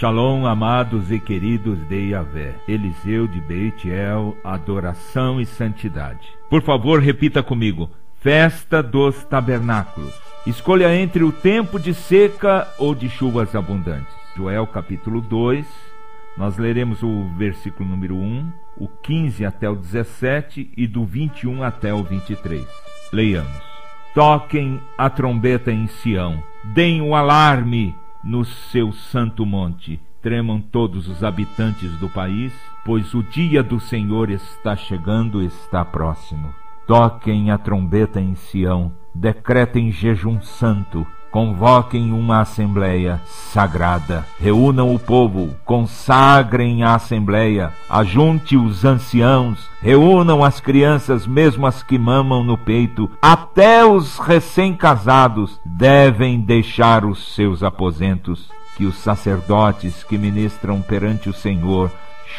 Shalom, amados e queridos de Yahvé. Eliseu de Beitiel, adoração e santidade. Por favor, repita comigo: Festa dos Tabernáculos. Escolha entre o tempo de seca ou de chuvas abundantes. Joel capítulo 2, nós leremos o versículo número 1, o 15 até o 17 e do 21 até o 23. Leiamos. Toquem a trombeta em Sião, deem o alarme no seu santo monte. Tremam todos os habitantes do país, pois o dia do Senhor está chegando, está próximo. Toquem a trombeta em Sião, decretem jejum santo, convoquem uma assembleia sagrada, reúnam o povo, consagrem a assembleia, ajunte os anciãos, reúnam as crianças, mesmo as que mamam no peito, até os recém-casados devem deixar os seus aposentos, que os sacerdotes que ministram perante o Senhor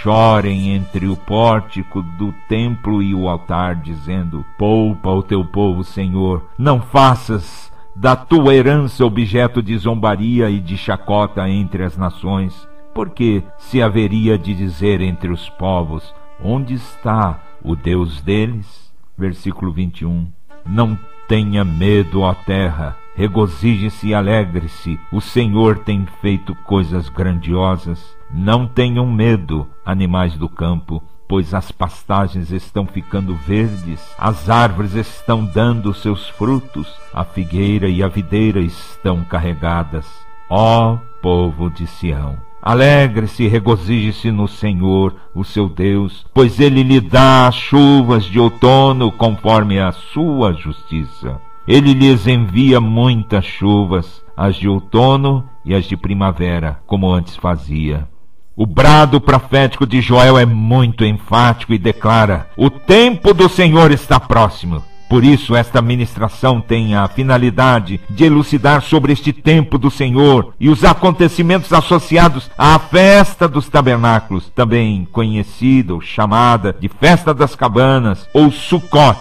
chorem entre o pórtico do templo e o altar, dizendo: poupa o teu povo, Senhor, não faças da tua herança objeto de zombaria e de chacota entre as nações, porque se haveria de dizer entre os povos: onde está o Deus deles? Versículo 21. Não tenha medo, ó terra, regozije-se e alegre-se, o Senhor tem feito coisas grandiosas. Não tenham medo, animais do campo, pois as pastagens estão ficando verdes, as árvores estão dando seus frutos, a figueira e a videira estão carregadas. Ó povo de Sião, alegre-se e regozije-se no Senhor, o seu Deus, pois Ele lhe dá as chuvas de outono conforme a sua justiça. Ele lhes envia muitas chuvas, as de outono e as de primavera, como antes fazia. O brado profético de Joel é muito enfático e declara: o tempo do Senhor está próximo. Por isso, esta ministração tem a finalidade de elucidar sobre este tempo do Senhor e os acontecimentos associados à festa dos tabernáculos, também conhecida ou chamada de festa das cabanas ou Sukkot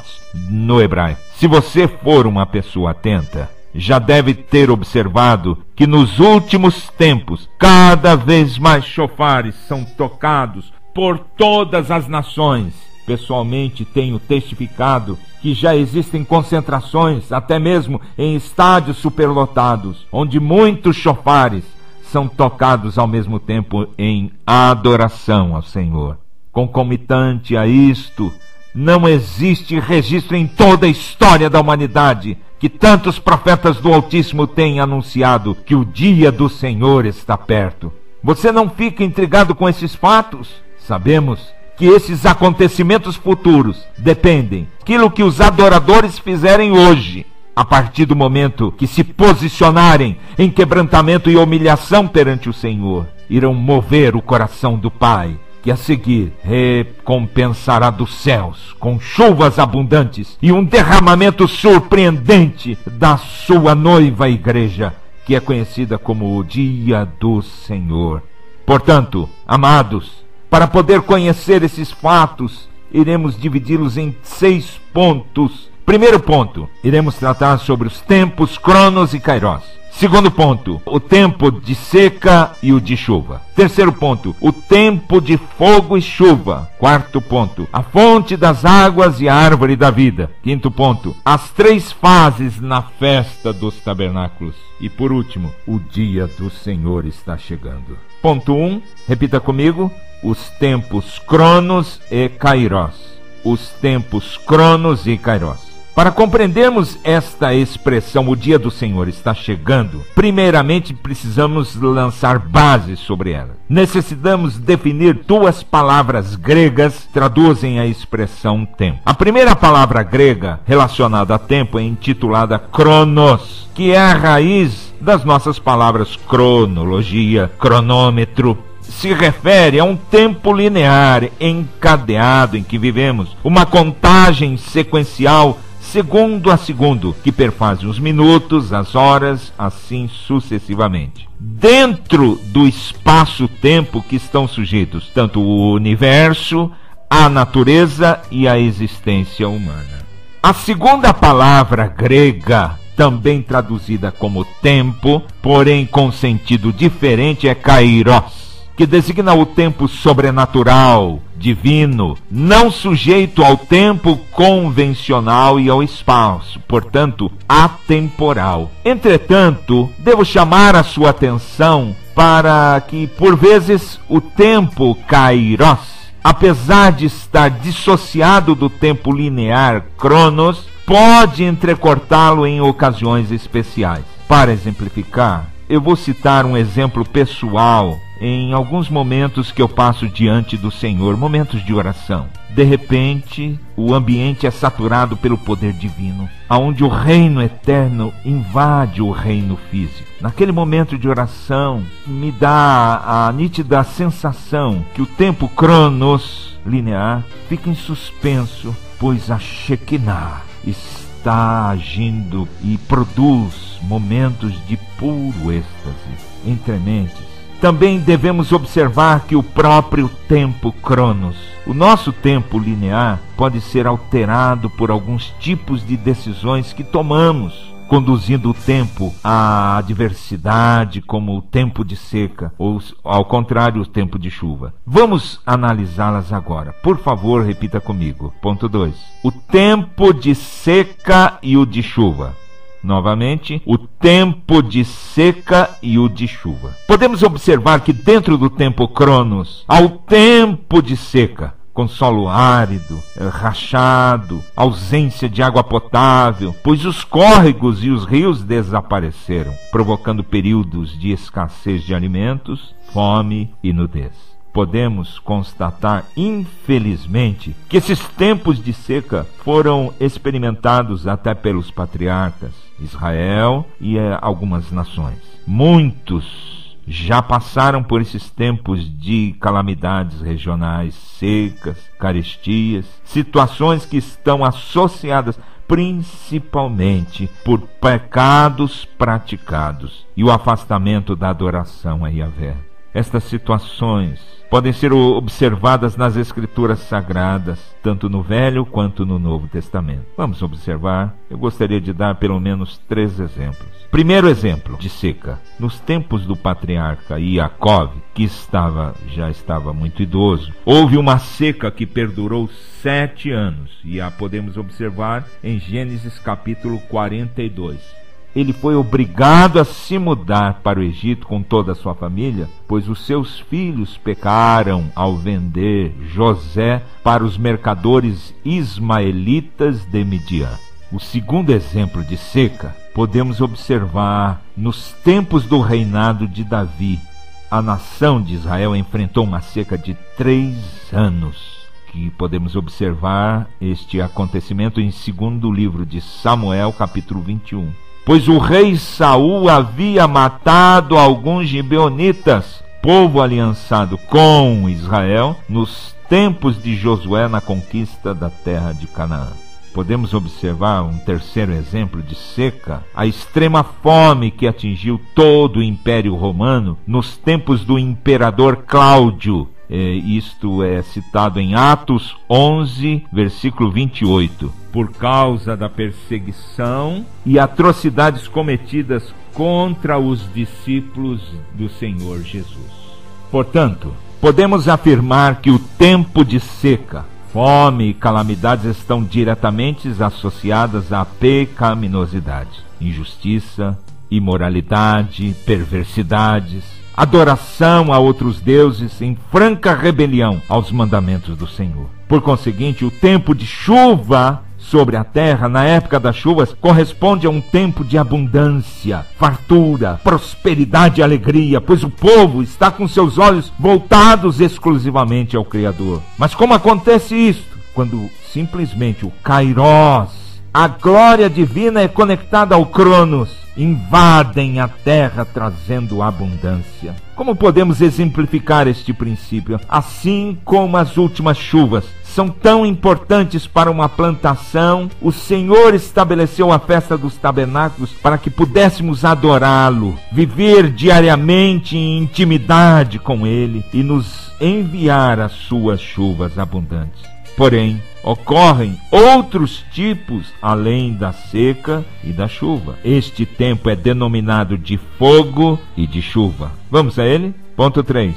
no hebraico. Se você for uma pessoa atenta, já deve ter observado que nos últimos tempos, cada vez mais chofares são tocados por todas as nações. Pessoalmente tenho testificado que já existem concentrações, até mesmo em estádios superlotados, onde muitos chofares são tocados ao mesmo tempo em adoração ao Senhor. Concomitante a isto, não existe registro em toda a história da humanidade que tantos profetas do Altíssimo têm anunciado que o dia do Senhor está perto. Você não fica intrigado com esses fatos? Sabemos que esses acontecimentos futuros dependem daquilo que os adoradores fizerem hoje, a partir do momento que se posicionarem em quebrantamento e humilhação perante o Senhor. Irão mover o coração do Pai, que a seguir recompensará dos céus com chuvas abundantes e um derramamento surpreendente da sua noiva igreja, que é conhecida como o dia do Senhor. Portanto, amados, para poder conhecer esses fatos, iremos dividi-los em 6 pontos. Primeiro ponto, iremos tratar sobre os tempos Cronos e Kairos. Segundo ponto, o tempo de seca e o de chuva. Terceiro ponto, o tempo de fogo e chuva. Quarto ponto, a fonte das águas e a árvore da vida. Quinto ponto, as 3 fases na festa dos tabernáculos. E por último, o dia do Senhor está chegando. Ponto 1, repita comigo: os tempos Cronos e Kairos. Os tempos Cronos e Kairos. Para compreendermos esta expressão, o dia do Senhor está chegando, primeiramente precisamos lançar bases sobre ela. Necessitamos definir 2 palavras gregas que traduzem a expressão tempo. A primeira palavra grega relacionada a tempo é intitulada Cronos, que é a raiz das nossas palavras cronologia, cronômetro. Se refere a um tempo linear, encadeado, em que vivemos, uma contagem sequencial segundo a segundo, que perfaz os minutos, as horas, assim sucessivamente. Dentro do espaço-tempo que estão sujeitos tanto o universo, a natureza e a existência humana. A segunda palavra grega também traduzida como tempo, porém com sentido diferente, é kairos, que designa o tempo sobrenatural, divino, não sujeito ao tempo convencional e ao espaço, portanto, atemporal. Entretanto, devo chamar a sua atenção para que, por vezes, o tempo kairos, apesar de estar dissociado do tempo linear cronos, pode entrecortá-lo em ocasiões especiais. Para exemplificar, eu vou citar um exemplo pessoal em alguns momentos que eu passo diante do Senhor, momentos de oração. De repente, o ambiente é saturado pelo poder divino, onde o reino eterno invade o reino físico. Naquele momento de oração, me dá a nítida sensação que o tempo cronos linear fica em suspenso, pois a Shekinah está agindo e produz momentos de puro êxtase entre mentes. Também devemos observar que o próprio tempo cronos, o nosso tempo linear, pode ser alterado por alguns tipos de decisões que tomamos, conduzindo o tempo à adversidade, como o tempo de seca, ou, ao contrário, o tempo de chuva. Vamos analisá-las agora. Por favor, repita comigo. Ponto 2. O tempo de seca e o de chuva. Novamente, o tempo de seca e o de chuva. Podemos observar que dentro do tempo cronos, há o tempo de seca, com solo árido, rachado, ausência de água potável, pois os córregos e os rios desapareceram, provocando períodos de escassez de alimentos, fome e nudez. Podemos constatar, infelizmente, que esses tempos de seca foram experimentados até pelos patriarcas, Israel e algumas nações. Muitos já passaram por esses tempos de calamidades regionais, secas, carestias, situações que estão associadas principalmente por pecados praticados e o afastamento da adoração a Yahvé. Estas situações podem ser observadas nas Escrituras Sagradas, tanto no Velho quanto no Novo Testamento. Vamos observar. Eu gostaria de dar pelo menos 3 exemplos. Primeiro exemplo de seca. Nos tempos do patriarca Jacó, que já estava muito idoso, houve uma seca que perdurou 7 anos, e a podemos observar em Gênesis capítulo 42. Ele foi obrigado a se mudar para o Egito com toda a sua família, pois os seus filhos pecaram ao vender José para os mercadores ismaelitas de Midian. O segundo exemplo de seca podemos observar nos tempos do reinado de Davi. A nação de Israel enfrentou uma seca de 3 anos, que podemos observar este acontecimento em 2º livro de Samuel, capítulo 21. Pois o rei Saul havia matado alguns gibeonitas, povo aliançado com Israel, nos tempos de Josué na conquista da terra de Canaã. Podemos observar um terceiro exemplo de seca, a extrema fome que atingiu todo o Império Romano nos tempos do imperador Cláudio. Isto é citado em Atos 11, versículo 28. Por causa da perseguição e atrocidades cometidas contra os discípulos do Senhor Jesus. Portanto, podemos afirmar que o tempo de seca, fome e calamidades estão diretamente associadas à pecaminosidade, injustiça, imoralidade, perversidades, adoração a outros deuses em franca rebelião aos mandamentos do Senhor. Por conseguinte, o tempo de chuva sobre a terra, na época das chuvas, corresponde a um tempo de abundância, fartura, prosperidade e alegria, pois o povo está com seus olhos voltados exclusivamente ao Criador. Mas como acontece isto? Quando simplesmente o Kairos, a glória divina, é conectada ao Cronos, invadem a terra trazendo abundância. Como podemos exemplificar este princípio? Assim como as últimas chuvas são tão importantes para uma plantação, o Senhor estabeleceu a festa dos tabernáculos para que pudéssemos adorá-lo, viver diariamente em intimidade com Ele e nos enviar as suas chuvas abundantes. Porém, ocorrem outros tipos além da seca e da chuva. Este tempo é denominado de fogo e de chuva. Vamos a ele? Ponto 3.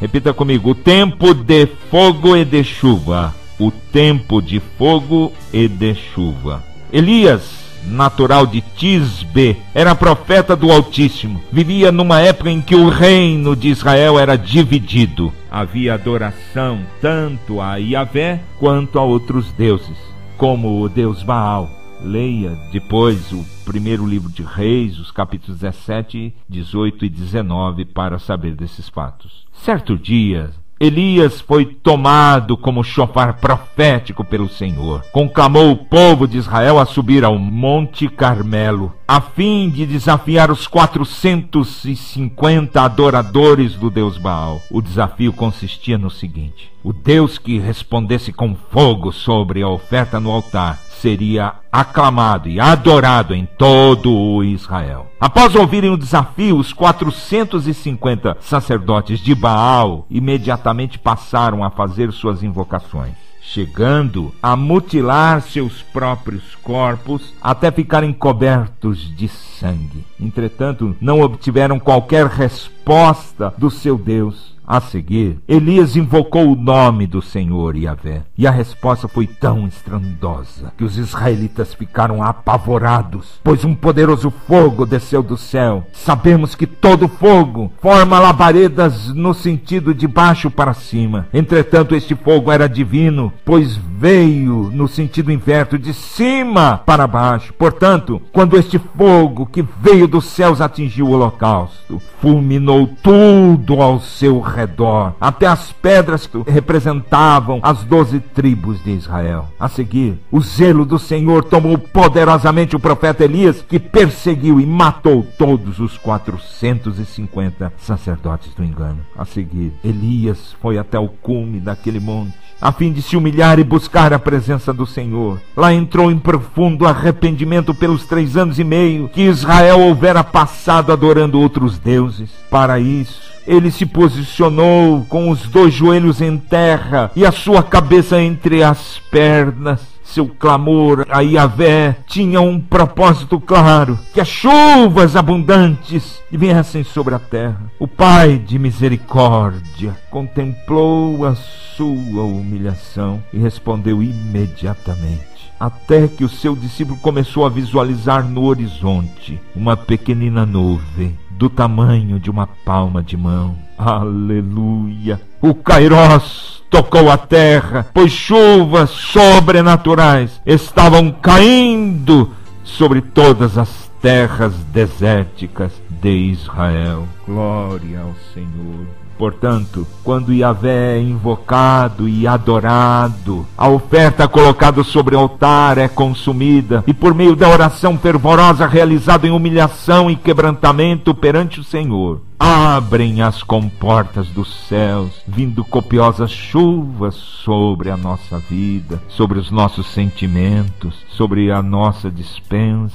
Repita comigo: o tempo de fogo e de chuva. O tempo de fogo e de chuva. Elias, natural de Tisbe, era profeta do Altíssimo. Vivia numa época em que o reino de Israel era dividido. Havia adoração tanto a Yahvé quanto a outros deuses, como o deus Baal. Leia depois o primeiro livro de Reis, os capítulos 17, 18 e 19, para saber desses fatos. Certo dia, Elias foi tomado como chofar profético pelo Senhor. Conclamou o povo de Israel a subir ao Monte Carmelo, a fim de desafiar os 450 adoradores do deus Baal. O desafio consistia no seguinte: o Deus que respondesse com fogo sobre a oferta no altar seria aclamado e adorado em todo o Israel. Após ouvirem o desafio, os 450 sacerdotes de Baal imediatamente passaram a fazer suas invocações, chegando a mutilar seus próprios corpos até ficarem cobertos de sangue. Entretanto, não obtiveram qualquer resposta do seu Deus. A seguir, Elias invocou o nome do Senhor Yahvé, e a resposta foi tão estrondosa que os israelitas ficaram apavorados, pois um poderoso fogo desceu do céu. Sabemos que todo fogo forma labaredas no sentido de baixo para cima. Entretanto, este fogo era divino, pois veio no sentido inverso, de cima para baixo. Portanto, quando este fogo que veio dos céus atingiu o holocausto, fulminou tudo ao seu redor, até as pedras que representavam as 12 tribos de Israel. A seguir, o zelo do Senhor tomou poderosamente o profeta Elias, que perseguiu e matou todos os 450 sacerdotes do engano. A seguir, Elias foi até o cume daquele monte, a fim de se humilhar e buscar a presença do Senhor. Lá entrou em profundo arrependimento pelos 3 anos e meio que Israel houvera passado adorando outros deuses. Para isso, ele se posicionou com os 2 joelhos em terra e a sua cabeça entre as pernas. Seu clamor a Yahvé tinha um propósito claro: que as chuvas abundantes viessem sobre a terra. O Pai de misericórdia contemplou a sua humilhação e respondeu imediatamente, até que o seu discípulo começou a visualizar no horizonte uma pequenina nuvem do tamanho de uma palma de mão. Aleluia! O Kairós tocou a terra, pois chuvas sobrenaturais estavam caindo sobre todas as terras desérticas de Israel. Glória ao Senhor. Portanto, quando Yahvé é invocado e adorado, a oferta colocada sobre o altar é consumida, e por meio da oração fervorosa realizada em humilhação e quebrantamento perante o Senhor, abrem as comportas dos céus, vindo copiosas chuvas sobre a nossa vida, sobre os nossos sentimentos, sobre a nossa despensa,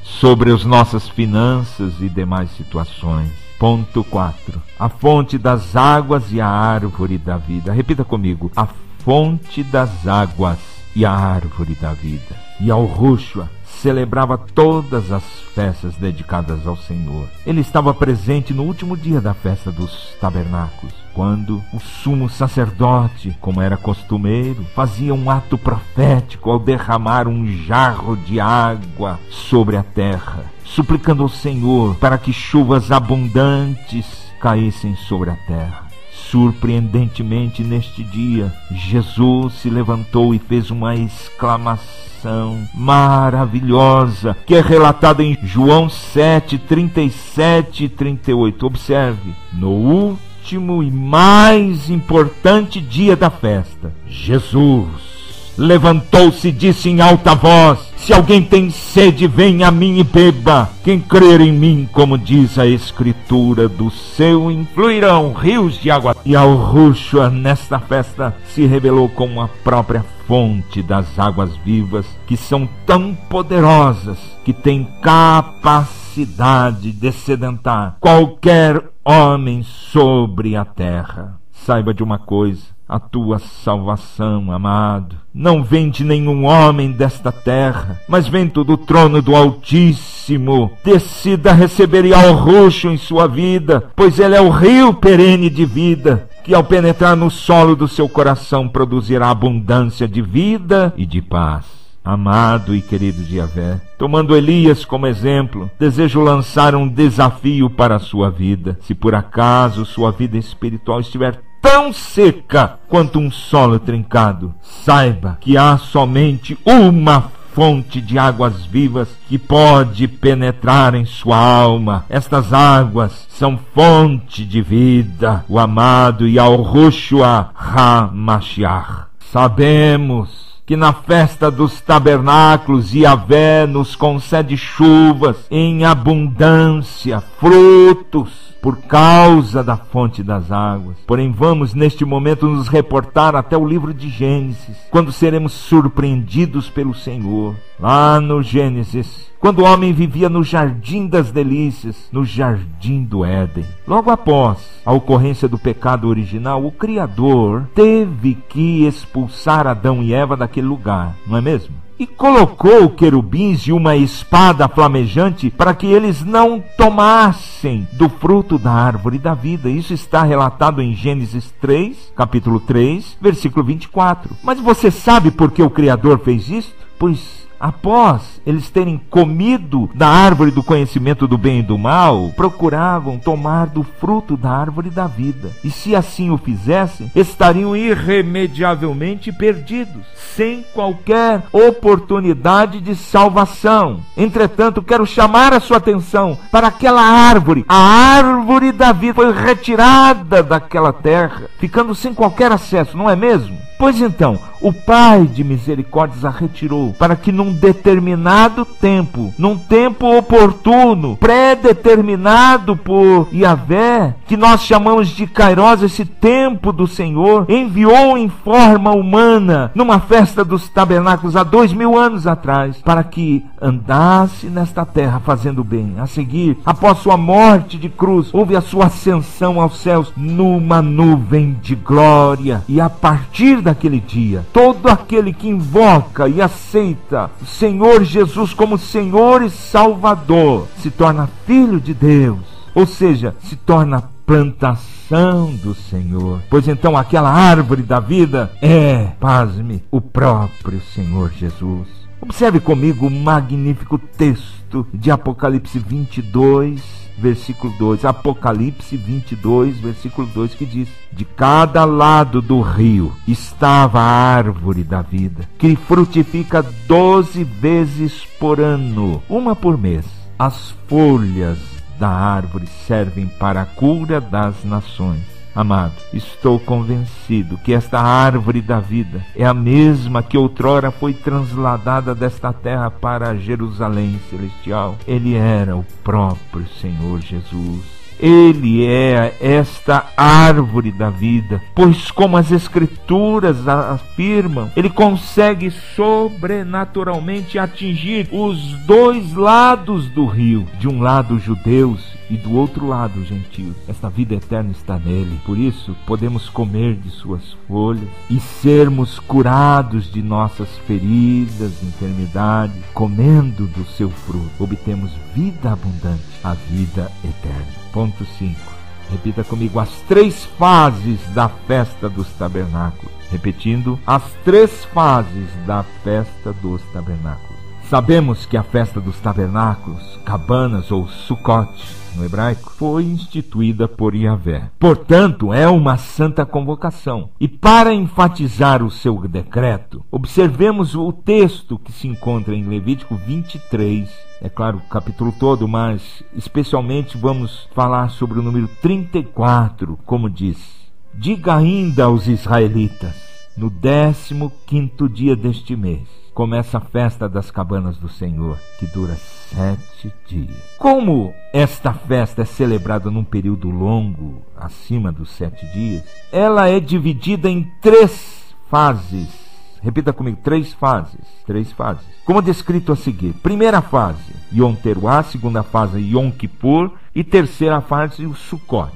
sobre as nossas finanças e demais situações. Ponto 4. A fonte das águas e a árvore da vida. Repita comigo: a fonte das águas e a árvore da vida. E Yahushua celebrava todas as festas dedicadas ao Senhor. Ele estava presente no último dia da festa dos tabernáculos, quando o sumo sacerdote, como era costumeiro, fazia um ato profético ao derramar um jarro de água sobre a terra, suplicando ao Senhor para que chuvas abundantes caíssem sobre a terra. Surpreendentemente, neste dia, Jesus se levantou e fez uma exclamação maravilhosa, que é relatada em João 7, 37 e 38. Observe: no último e mais importante dia da festa, Jesus levantou-se e disse em alta voz: se alguém tem sede, venha a mim e beba. Quem crer em mim, como diz a Escritura, do seu influirão rios de água. E Yahushua, nesta festa, se revelou como a própria fonte das águas vivas, que são tão poderosas que têm capacidade de sedentar qualquer homem sobre a terra. saiba de uma coisa: a tua salvação, amado, não vem de nenhum homem desta terra, mas vem do trono do Altíssimo. Decida receber Yahrushua em sua vida, pois ele é o rio perene de vida, que ao penetrar no solo do seu coração produzirá abundância de vida e de paz. Amado e querido Yahvé, tomando Elias como exemplo, desejo lançar um desafio para a sua vida. Se por acaso sua vida espiritual estiver tão seca quanto um solo trincado, saiba que há somente uma fonte de águas vivas que pode penetrar em sua alma. Estas águas são fonte de vida, o amado Yahrushua HaMashiach. Sabemos que na festa dos tabernáculos Yahvé nos concede chuvas em abundância, frutos, por causa da fonte das águas. Porém, vamos neste momento nos reportar até o livro de Gênesis, quando seremos surpreendidos pelo Senhor. Lá no Gênesis, quando o homem vivia no jardim das delícias, no jardim do Éden. Logo após a ocorrência do pecado original, o Criador teve que expulsar Adão e Eva daquele lugar, não é mesmo? E colocou querubins e uma espada flamejante para que eles não tomassem do fruto da árvore da vida. Isso está relatado em Gênesis 3, capítulo 3, versículo 24. Mas você sabe por que o Criador fez isto? Pois após eles terem comido da árvore do conhecimento do bem e do mal, procuravam tomar do fruto da árvore da vida. E se assim o fizessem, estariam irremediavelmente perdidos, sem qualquer oportunidade de salvação. Entretanto, quero chamar a sua atenção para aquela árvore. A árvore da vida foi retirada daquela terra, ficando sem qualquer acesso, não é mesmo? Pois então, o Pai de misericórdias a retirou para que num determinado tempo, num tempo oportuno, pré-determinado por Yahvé, que nós chamamos de Kairos, esse tempo do Senhor, enviou em forma humana numa festa dos tabernáculos há 2000 anos atrás, para que andasse nesta terra fazendo bem. A seguir, após sua morte de cruz, houve a sua ascensão aos céus numa nuvem de glória. E a partir daquele dia, todo aquele que invoca e aceita o Senhor Jesus como Senhor e Salvador se torna filho de Deus, ou seja, se torna plantação do Senhor. Pois então aquela árvore da vida é, pasme, o próprio Senhor Jesus. Observe comigo o magnífico texto de Apocalipse 22, versículo 2. Apocalipse 22, versículo 2, que diz: de cada lado do rio estava a árvore da vida, que frutifica 12 vezes por ano, uma por mês. As folhas da árvore servem para a cura das nações. Amado, estou convencido que esta árvore da vida é a mesma que outrora foi transladada desta terra para Jerusalém celestial. Ele era o próprio Senhor Jesus. Ele é esta árvore da vida, pois como as Escrituras afirmam, ele consegue sobrenaturalmente atingir os dois lados do rio, de um lado judeus e do outro lado gentios. Esta vida eterna está nele, por isso podemos comer de suas folhas e sermos curados de nossas feridas, enfermidades. Comendo do seu fruto, obtemos vida abundante, a vida eterna. Ponto 5. Repita comigo as 3 fases da festa dos tabernáculos. Repetindo, as 3 fases da festa dos tabernáculos. Sabemos que a festa dos tabernáculos, cabanas ou Sukkot no hebraico, foi instituída por Yahvé. Portanto, é uma santa convocação. E para enfatizar o seu decreto, observemos o texto que se encontra em Levítico 23. É claro, o capítulo todo, mas especialmente vamos falar sobre o número 34, como diz: diga ainda aos israelitas, no 15º dia deste mês, começa a festa das cabanas do Senhor, que dura 7 dias. Como esta festa é celebrada num período longo, acima dos 7 dias, ela é dividida em 3 fases. Repita comigo, 3 fases. 3 fases. Como descrito a seguir: primeira fase, Yom Teruah; segunda fase, Yom Kippur; e terceira fase, o Sukkot.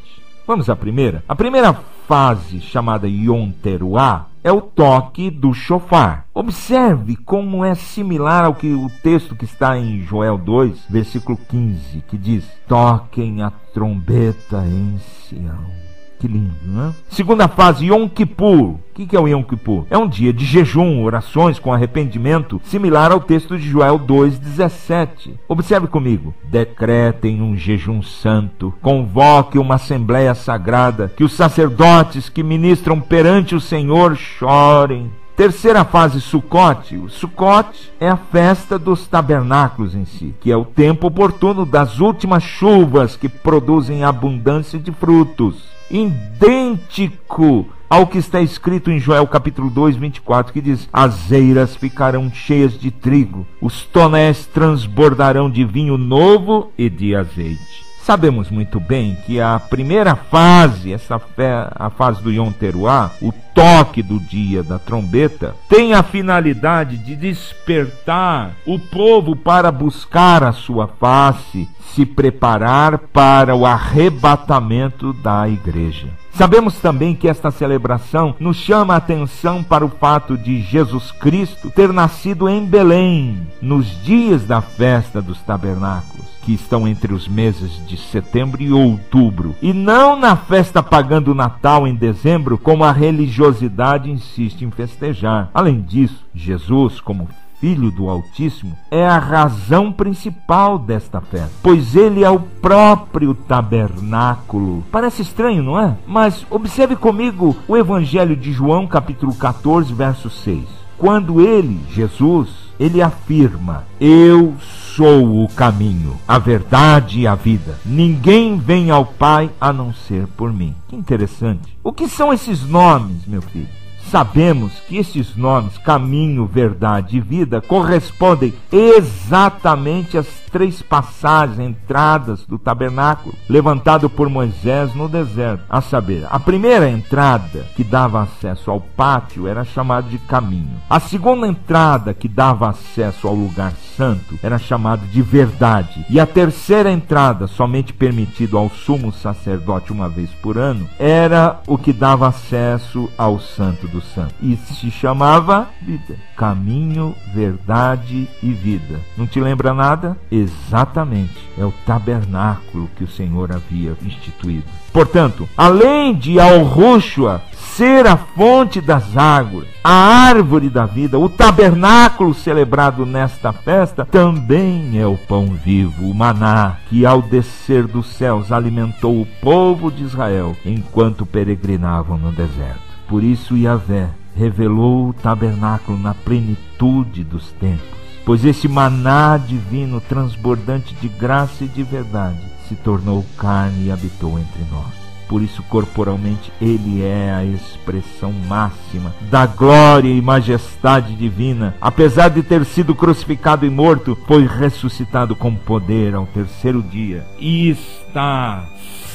Vamos à primeira? A primeira fase, chamada Yom Teruah, é o toque do shofar. Observe como é similar ao que o texto que está em Joel 2, versículo 15, que diz: toquem a trombeta em Sião. Que lindo, né? Segunda fase, Yom Kippur. O que é o Yom Kippur? É um dia de jejum, orações com arrependimento, similar ao texto de Joel 2,17. Observe comigo. Decretem um jejum santo, convoque uma assembleia sagrada, que os sacerdotes que ministram perante o Senhor chorem. Terceira fase, Sukkot. O Sukkot é a festa dos tabernáculos em si, que é o tempo oportuno das últimas chuvas que produzem abundância de frutos. Idêntico ao que está escrito em Joel capítulo 2, 24, que diz: as eiras ficarão cheias de trigo, os tonéis transbordarão de vinho novo e de azeite. Sabemos muito bem que a primeira fase, a fase do Yom Teruah, o toque do dia da trombeta, tem a finalidade de despertar o povo para buscar a sua face, se preparar para o arrebatamento da igreja. Sabemos também que esta celebração nos chama a atenção para o fato de Jesus Cristo ter nascido em Belém, nos dias da festa dos tabernáculos, que estão entre os meses de setembro e outubro, e não na festa pagã do Natal em dezembro, como a religiosidade insiste em festejar. Além disso, Jesus, como Filho do Altíssimo, é a razão principal desta festa, pois ele é o próprio tabernáculo. Parece estranho, não é? Mas observe comigo o Evangelho de João, capítulo 14, verso 6. Quando ele, Jesus, ele afirma: eu sou o caminho, a verdade e a vida. Ninguém vem ao Pai a não ser por mim. Que interessante. O que são esses nomes, meu filho? Sabemos que esses nomes, caminho, verdade e vida, correspondem exatamente às 3 passagens, entradas do tabernáculo, levantado por Moisés no deserto. A saber, a primeira entrada, que dava acesso ao pátio, era chamada de caminho. A segunda entrada, que dava acesso ao lugar santo, era chamada de verdade. E a terceira entrada, somente permitido ao sumo sacerdote uma vez por ano, era o que dava acesso ao santo dos santos. E se chamava vida. Caminho, verdade e vida. Não te lembra nada? Exatamente. É o tabernáculo que o Senhor havia instituído. Portanto, além de Al-Rushua ser a fonte das águas, a árvore da vida, o tabernáculo celebrado nesta festa também é o pão vivo, o maná, que ao descer dos céus alimentou o povo de Israel enquanto peregrinavam no deserto. Por isso Yahvé revelou o tabernáculo na plenitude dos tempos, pois esse maná divino, transbordante de graça e de verdade, se tornou carne e habitou entre nós. Por isso, corporalmente, ele é a expressão máxima da glória e majestade divina. Apesar de ter sido crucificado e morto, foi ressuscitado com poder ao terceiro dia e está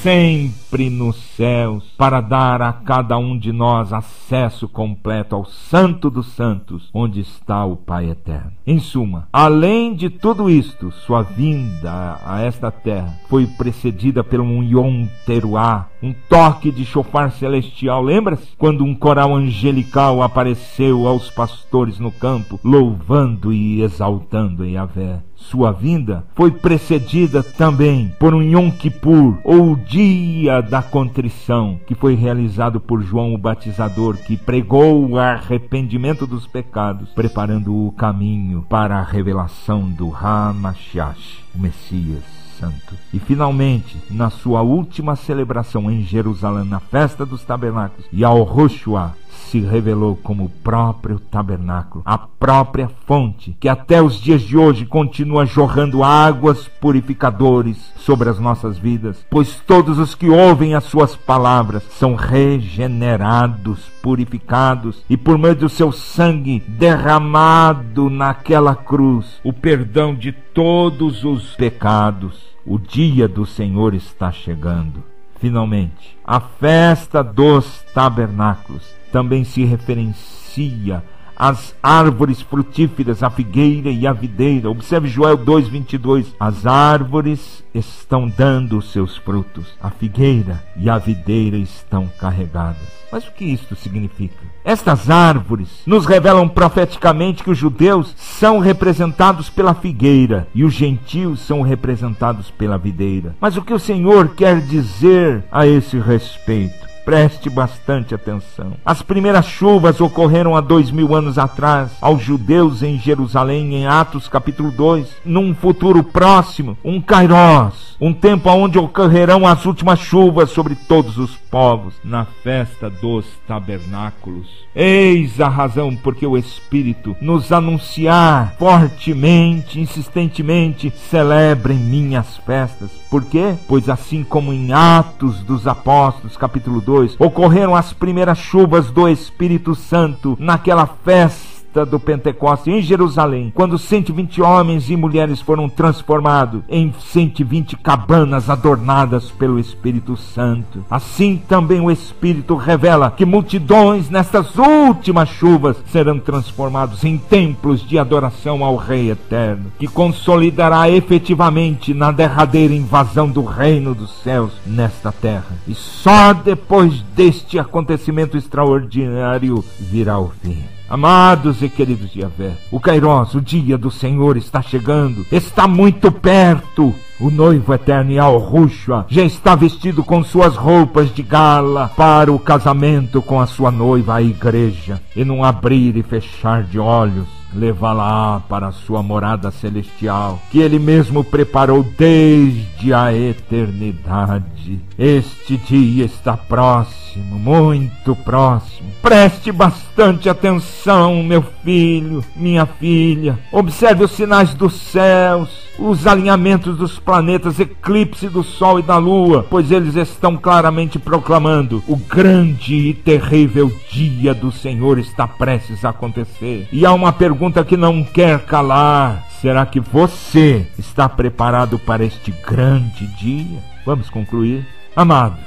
sempre nos céus para dar a cada um de nós acesso completo ao Santo dos Santos, onde está o Pai Eterno. Em suma, além de tudo isto, sua vinda a esta terra foi precedida por um Yom Teruah, um toque de chofar celestial. Lembra-se? Quando um coral angelical apareceu aos pastores no campo, louvando e exaltando Yahvé. Sua vinda foi precedida também por um Yom Kippur, ou Dia da Contrição, que foi realizado por João o Batizador, que pregou o arrependimento dos pecados, preparando o caminho para a revelação do HaMashiach, o Messias Santo. E finalmente, na sua última celebração em Jerusalém, na festa dos tabernáculos, Al-Rushua se revelou como o próprio tabernáculo, a própria fonte, que até os dias de hoje continua jorrando águas purificadoras sobre as nossas vidas, pois todos os que ouvem as suas palavras são regenerados, purificados, e por meio do seu sangue derramado naquela cruz, o perdão de todos os pecados. O dia do Senhor está chegando. Finalmente, a festa dos tabernáculos também se referencia as árvores frutíferas, a figueira e a videira. Observe Joel 2:22. As árvores estão dando os seus frutos, a figueira e a videira estão carregadas. Mas o que isto significa? Estas árvores nos revelam profeticamente que os judeus são representados pela figueira e os gentios são representados pela videira. Mas o que o Senhor quer dizer a esse respeito? Preste bastante atenção. As primeiras chuvas ocorreram há 2000 anos atrás aos judeus em Jerusalém, em Atos capítulo 2. Num futuro próximo, um Kairos, um tempo onde ocorrerão as últimas chuvas sobre todos os povos, na festa dos tabernáculos. Eis a razão porque o Espírito nos anunciar fortemente, insistentemente: celebrem minhas festas. Por quê? Pois assim como em Atos dos Apóstolos capítulo 2 ocorreram as primeiras chuvas do Espírito Santo naquela festa do Pentecostes em Jerusalém, quando 120 homens e mulheres foram transformados em 120 cabanas adornadas pelo Espírito Santo. Assim também o Espírito revela que multidões nestas últimas chuvas serão transformados em templos de adoração ao Rei Eterno, que consolidará efetivamente na derradeira invasão do reino dos céus nesta terra. E só depois deste acontecimento extraordinário virá o fim. Amados e queridos de Yahvé, o Kairos, o dia do Senhor está chegando, está muito perto. O noivo eterno Yahushua já está vestido com suas roupas de gala para o casamento com a sua noiva, a igreja, e num abrir e fechar de olhos levá-la para a sua morada celestial, que ele mesmo preparou desde a eternidade. Este dia está próximo, muito próximo. Preste bastante atenção, meu filho, minha filha. Observe os sinais dos céus, os alinhamentos dos planetas, eclipse do Sol e da Lua, pois eles estão claramente proclamando: o grande e terrível dia do Senhor está prestes a acontecer. E há uma pergunta que não quer calar: será que você está preparado para este grande dia? Vamos concluir. Amados,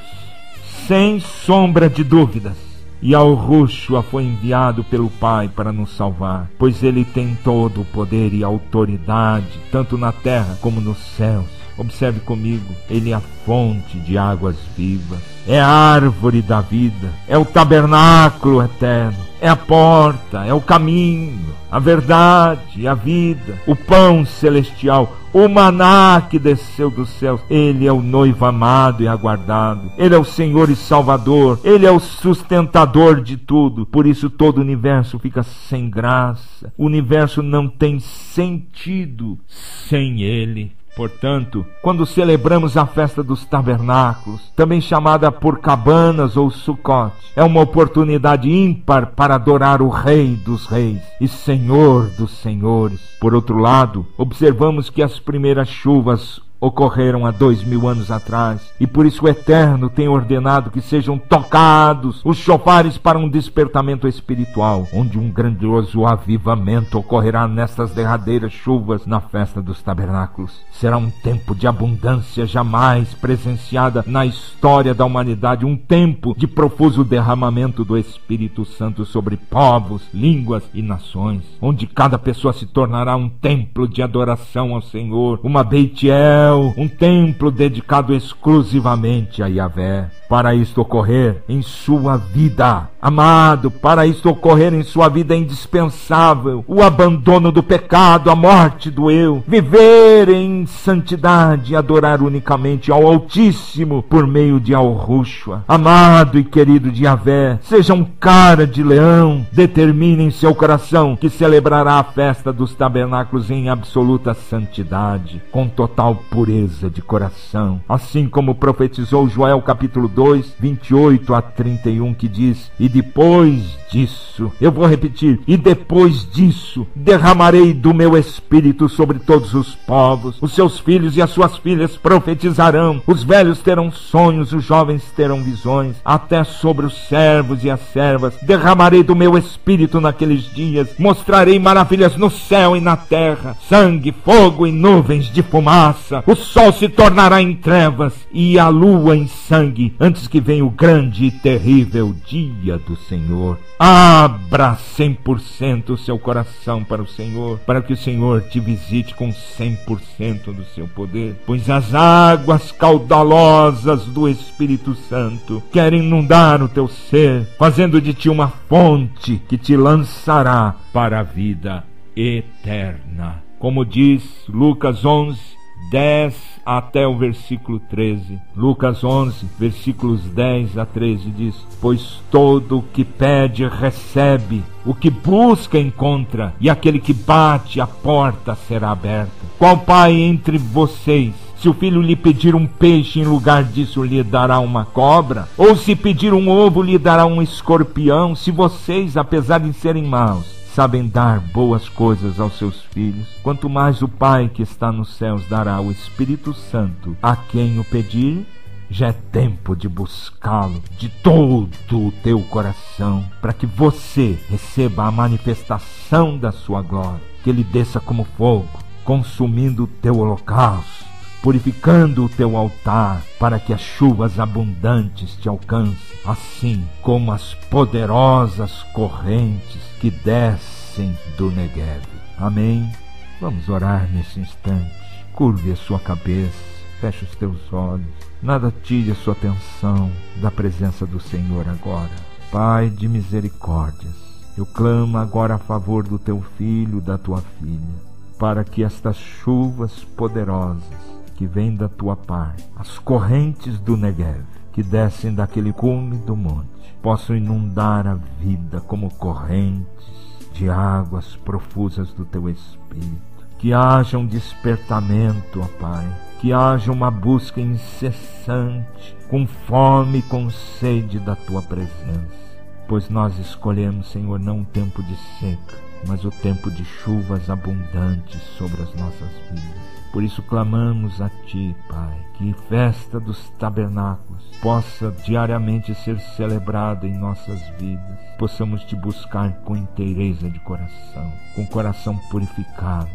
sem sombra de dúvidas, Yahushua foi enviado pelo Pai para nos salvar, pois ele tem todo o poder e autoridade, tanto na terra como nos céus. Observe comigo, ele é a fonte de águas vivas, é a árvore da vida, é o tabernáculo eterno, é a porta, é o caminho, a verdade, a vida, o pão celestial, o maná que desceu dos céus. Ele é o noivo amado e aguardado, ele é o Senhor e Salvador, ele é o sustentador de tudo. Por isso todo o universo fica sem graça, o universo não tem sentido sem ele. Portanto, quando celebramos a festa dos tabernáculos, também chamada por cabanas ou Sukkot, é uma oportunidade ímpar para adorar o Rei dos Reis e Senhor dos Senhores. Por outro lado, observamos que as primeiras chuvas ocorreram há 2000 anos atrás, e por isso o Eterno tem ordenado que sejam tocados os chofares para um despertamento espiritual, onde um grandioso avivamento ocorrerá nestas derradeiras chuvas na festa dos tabernáculos. Será um tempo de abundância jamais presenciada na história da humanidade, um tempo de profuso derramamento do Espírito Santo sobre povos, línguas e nações, onde cada pessoa se tornará um templo de adoração ao Senhor, uma Beit El, um templo dedicado exclusivamente a Yahvé. Para isto ocorrer em sua vida, amado, para isto ocorrer em sua vida é indispensável o abandono do pecado, a morte do eu, viver em santidade e adorar unicamente ao Altíssimo por meio de Yahushua. Amado e querido de Yahvé, seja um cara de leão, determine em seu coração que celebrará a festa dos tabernáculos em absoluta santidade, com total pureza de coração, assim como profetizou Joel capítulo 2, 28 a 31, que diz: e depois disso, eu vou repetir, e depois disso, derramarei do meu Espírito sobre todos os povos, os seus filhos e as suas filhas profetizarão, os velhos terão sonhos, os jovens terão visões, até sobre os servos e as servas derramarei do meu Espírito naqueles dias, mostrarei maravilhas no céu e na terra, sangue, fogo e nuvens de fumaça. o sol se tornará em trevas e a lua em sangue, antes que venha o grande e terrível dia do Senhor. Abra 100% o seu coração para o Senhor, para que o Senhor te visite com 100% do seu poder, pois as águas caudalosas do Espírito Santo querem inundar o teu ser, fazendo de ti uma fonte que te lançará para a vida eterna. Como diz Lucas 11, 10 até o versículo 13. Lucas 11, versículos 10 a 13 diz: pois todo o que pede recebe, o que busca encontra, e aquele que bate a porta será aberta. Qual pai entre vocês, se o filho lhe pedir um peixe, em lugar disso lhe dará uma cobra? Ou se pedir um ovo, lhe dará um escorpião? Se vocês, apesar de serem maus, sabem dar boas coisas aos seus filhos, quanto mais o Pai que está nos céus dará o Espírito Santo a quem o pedir. Já é tempo de buscá-lo de todo o teu coração, para que você receba a manifestação da sua glória, que ele desça como fogo, consumindo o teu holocausto, purificando o teu altar, para que as chuvas abundantes te alcancem, assim como as poderosas correntes que descem do Negueb. Amém? Vamos orar nesse instante. Curve a sua cabeça, feche os teus olhos, nada tire a sua atenção da presença do Senhor agora. Pai de misericórdias, eu clamo agora a favor do teu filho, da tua filha, para que estas chuvas poderosas que vêm da tua parte, as correntes do Negueb, que descem daquele cume do monte, possam inundar a vida como correntes de águas profusas do teu Espírito. Que haja um despertamento, ó Pai, que haja uma busca incessante, com fome e com sede da tua presença, pois nós escolhemos, Senhor, não um tempo de seca, mas o tempo de chuvas abundantes sobre as nossas vidas. Por isso clamamos a Ti, Pai, que a festa dos tabernáculos possa diariamente ser celebrada em nossas vidas. Possamos Te buscar com inteireza de coração, com coração purificado,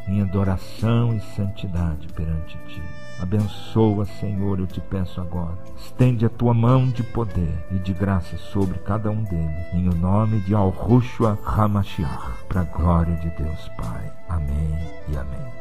em adoração e santidade perante Ti. Abençoa, Senhor, eu te peço agora. Estende a Tua mão de poder e de graça sobre cada um deles, em o nome de Yahushua HaMashiach, para a glória de Deus, Pai. Amém e amém.